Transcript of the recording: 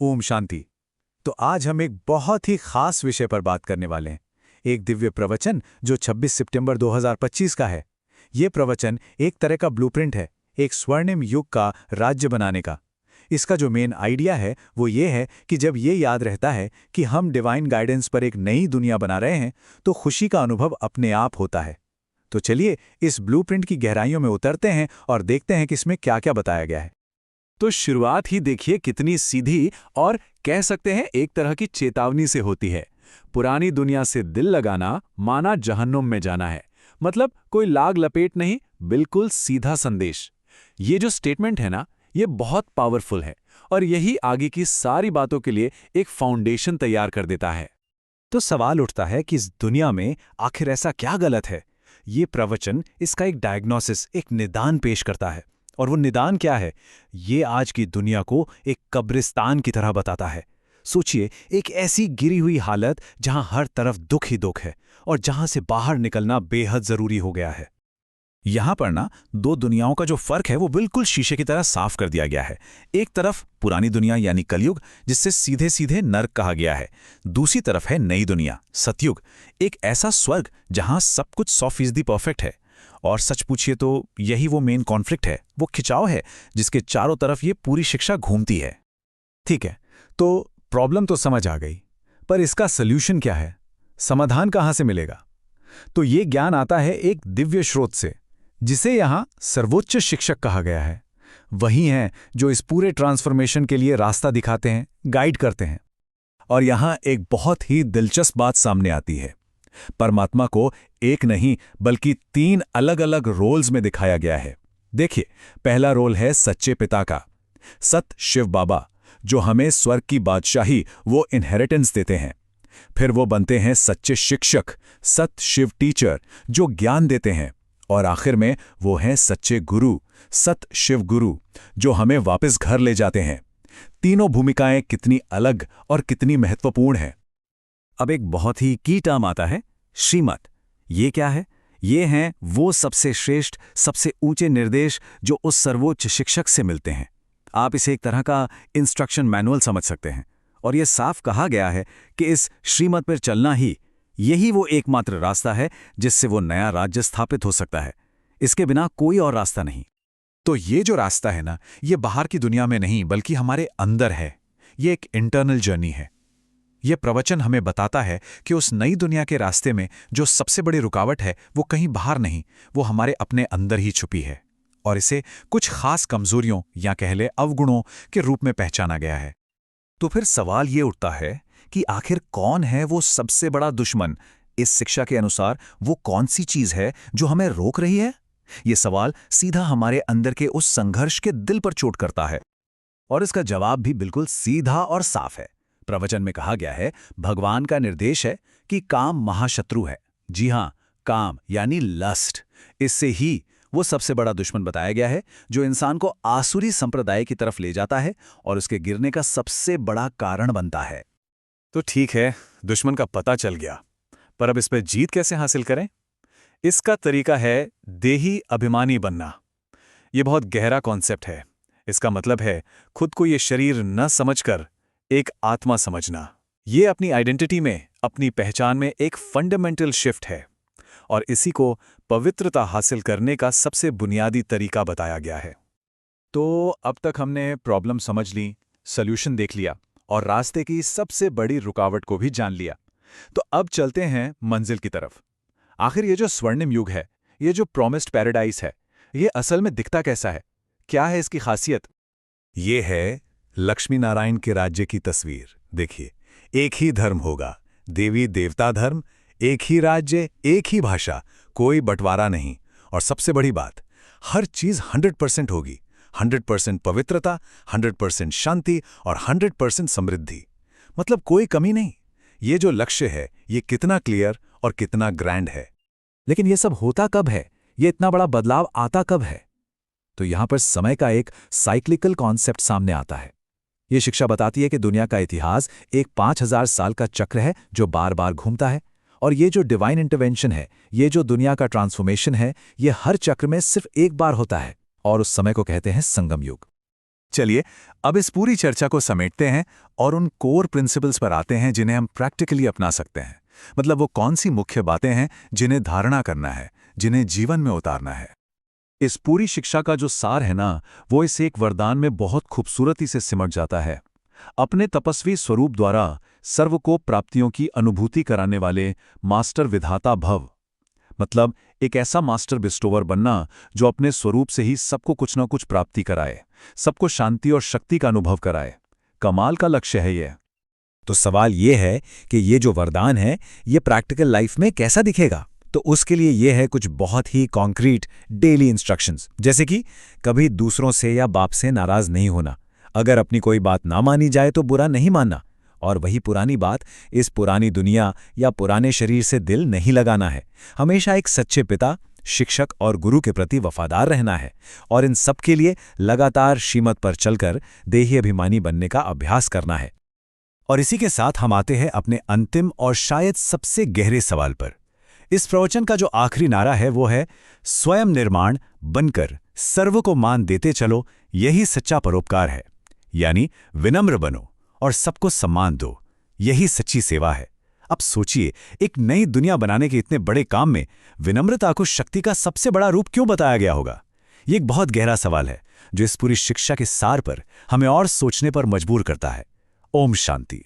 ओम शांति। तो आज हम एक बहुत ही खास विषय पर बात करने वाले हैं। एक दिव्य प्रवचन जो 26 सितंबर 2025 का है। ये प्रवचन एक तरह का ब्लूप्रिंट है, एक स्वर्णिम युग का राज्य बनाने का। इसका जो मेन आइडिया है वो ये है कि जब ये याद रहता है कि हम डिवाइन गाइडेंस पर एक नई दुनिया बना रहे हैं, तो खुशी का अनुभव अपने आप होता है। तो चलिए इस ब्लूप्रिंट की गहराइयों में उतरते हैं और देखते हैं कि इसमें क्या क्या बताया गया है। तो शुरुआत ही देखिए कितनी सीधी और कह सकते हैं एक तरह की चेतावनी से होती है। पुरानी दुनिया से दिल लगाना माना जहन्नुम में जाना है। मतलब कोई लाग लपेट नहीं, बिल्कुल सीधा संदेश। ये जो स्टेटमेंट है ना, ये बहुत पावरफुल है और यही आगे की सारी बातों के लिए एक फाउंडेशन तैयार कर देता है। तो सवाल उठता है कि इस दुनिया में आखिर ऐसा क्या गलत है। ये प्रवचन इसका एक डायग्नोसिस, एक निदान पेश करता है। और वो निदान क्या है? ये आज की दुनिया को एक कब्रिस्तान की तरह बताता है। सोचिए, एक ऐसी गिरी हुई हालत जहां हर तरफ दुख ही दुख है और जहां से बाहर निकलना बेहद जरूरी हो गया है। यहां पर ना दो दुनियाओं का जो फर्क है वो बिल्कुल शीशे की तरह साफ कर दिया गया है। एक तरफ पुरानी दुनिया यानी कलयुग, जिससे सीधे सीधे नर्क कहा गया है। दूसरी तरफ है नई दुनिया, सतयुग, एक ऐसा स्वर्ग जहां सब कुछ 100% परफेक्ट है। और सच पूछिए तो यही वो मेन कॉन्फ्लिक्ट है, वो खिंचाव है जिसके चारों तरफ ये पूरी शिक्षा घूमती है। ठीक है, तो प्रॉब्लम तो समझ आ गई, पर इसका सल्यूशन क्या है? समाधान कहां से मिलेगा? तो ये ज्ञान आता है एक दिव्य स्रोत से, जिसे यहां सर्वोच्च शिक्षक कहा गया है। वही हैं जो इस पूरे ट्रांसफॉर्मेशन के लिए रास्ता दिखाते हैं, गाइड करते हैं। और यहां एक बहुत ही दिलचस्प बात सामने आती है। परमात्मा को एक नहीं बल्कि 3 अलग अलग रोल्स में दिखाया गया है। देखिए, पहला रोल है सच्चे पिता का, सत शिव बाबा, जो हमें स्वर्ग की बादशाही, वो इनहेरिटेंस देते हैं। फिर वो बनते हैं सच्चे शिक्षक, सत शिव टीचर, जो ज्ञान देते हैं। और आखिर में वो हैं सच्चे गुरु, सत शिव गुरु, जो हमें वापस घर ले जाते हैं। तीनों भूमिकाएं कितनी अलग और कितनी महत्वपूर्ण हैं। अब एक बहुत ही की टर्म आता है, श्रीमत। ये क्या है? ये हैं वो सबसे श्रेष्ठ, सबसे ऊंचे निर्देश जो उस सर्वोच्च शिक्षक से मिलते हैं। आप इसे एक तरह का इंस्ट्रक्शन मैनुअल समझ सकते हैं। और ये साफ कहा गया है कि इस श्रीमत पर चलना ही, यही वो एकमात्र रास्ता है जिससे वो नया राज्य स्थापित हो सकता है। इसके बिना कोई और रास्ता नहीं। तो ये जो रास्ता है ना, ये बाहर की दुनिया में नहीं बल्कि हमारे अंदर है। ये एक इंटरनल जर्नी है। यह प्रवचन हमें बताता है कि उस नई दुनिया के रास्ते में जो सबसे बड़ी रुकावट है वो कहीं बाहर नहीं, वो हमारे अपने अंदर ही छुपी है। और इसे कुछ खास कमजोरियों या कह ले अवगुणों के रूप में पहचाना गया है। तो फिर सवाल ये उठता है कि आखिर कौन है वो सबसे बड़ा दुश्मन? इस शिक्षा के अनुसार वो कौन सी चीज है जो हमें रोक रही है? ये सवाल सीधा हमारे अंदर के उस संघर्ष के दिल पर चोट करता है। और इसका जवाब भी बिल्कुल सीधा और साफ है। प्रवचन में कहा गया है, भगवान का निर्देश है कि काम महाशत्रु है। जी हां, काम यानी लस्ट। इससे ही वो सबसे बड़ा दुश्मन बताया गया है, जो इंसान को आसुरी संप्रदाय की तरफ ले जाता है और उसके गिरने का सबसे बड़ा कारण बनता है। तो ठीक है, दुश्मन का पता चल गया, पर अब इस पर जीत कैसे हासिल करें? इसका तरीका है देही अभिमानी बनना। यह बहुत गहरा कॉन्सेप्ट है। इसका मतलब है खुद को ये शरीर न समझकर एक आत्मा समझना। ये अपनी आइडेंटिटी में, अपनी पहचान में एक फंडामेंटल शिफ्ट है। और इसी को पवित्रता हासिल करने का सबसे बुनियादी तरीका बताया गया है। तो अब तक हमने प्रॉब्लम समझ ली, सॉल्यूशन देख लिया और रास्ते की सबसे बड़ी रुकावट को भी जान लिया। तो अब चलते हैं मंजिल की तरफ। आखिर ये जो स्वर्णिम युग है, ये जो प्रॉमिस्ड पैराडाइस है, ये असल में दिखता कैसा है? क्या है इसकी खासियत? ये है लक्ष्मी नारायण के राज्य की तस्वीर। देखिए, एक ही धर्म होगा, देवी देवता धर्म, एक ही राज्य, एक ही भाषा, कोई बंटवारा नहीं। और सबसे बड़ी बात, हर चीज 100% होगी। 100% पवित्रता, 100% शांति और 100% समृद्धि। मतलब कोई कमी नहीं। ये जो लक्ष्य है, ये कितना क्लियर और कितना ग्रैंड है। लेकिन ये सब होता कब है? ये इतना बड़ा बदलाव आता कब है? तो यहां पर समय का एक साइक्लिकल कॉन्सेप्ट सामने आता है। ये शिक्षा बताती है कि दुनिया का इतिहास एक 5000 साल का चक्र है जो बार बार घूमता है। और ये जो डिवाइन इंटरवेंशन है, ये जो दुनिया का ट्रांसफॉर्मेशन है, ये हर चक्र में सिर्फ एक बार होता है। और उस समय को कहते हैं संगम युग। चलिए अब इस पूरी चर्चा को समेटते हैं और उन कोर प्रिंसिपल्स पर आते हैं जिन्हें हम प्रैक्टिकली अपना सकते हैं। मतलब वो कौन सी मुख्य बातें हैं जिन्हें धारणा करना है, जिन्हें जीवन में उतारना है। इस पूरी शिक्षा का जो सार है ना, वो इस एक वरदान में बहुत खूबसूरती से सिमट जाता है। अपने तपस्वी स्वरूप द्वारा सर्व को प्राप्तियों की अनुभूति कराने वाले मास्टर विधाता भव। मतलब एक ऐसा मास्टर बिस्टोवर बनना जो अपने स्वरूप से ही सबको कुछ न कुछ प्राप्ति कराए, सबको शांति और शक्ति का अनुभव कराए। कमाल का लक्ष्य है ये। तो सवाल ये है कि ये जो वरदान है ये प्रैक्टिकल लाइफ में कैसा दिखेगा। तो उसके लिए ये है कुछ बहुत ही कॉन्क्रीट डेली इंस्ट्रक्शंस, जैसे कि कभी दूसरों से या बाप से नाराज नहीं होना, अगर अपनी कोई बात ना मानी जाए तो बुरा नहीं मानना, और वही पुरानी बात, इस पुरानी दुनिया या पुराने शरीर से दिल नहीं लगाना है। हमेशा एक सच्चे पिता, शिक्षक और गुरु के प्रति वफादार रहना है, और इन सब के लिए लगातार श्रीमत पर चलकर देही अभिमानी बनने का अभ्यास करना है। और इसी के साथ हम आते हैं अपने अंतिम और शायद सबसे गहरे सवाल पर। इस प्रवचन का जो आखिरी नारा है वो है, स्वयं निर्माण बनकर सर्व को मान देते चलो, यही सच्चा परोपकार है। यानी विनम्र बनो और सबको सम्मान दो, यही सच्ची सेवा है। अब सोचिए, एक नई दुनिया बनाने के इतने बड़े काम में विनम्रता को शक्ति का सबसे बड़ा रूप क्यों बताया गया होगा? ये एक बहुत गहरा सवाल है जो इस पूरी शिक्षा के सार पर हमें और सोचने पर मजबूर करता है। ओम शांति।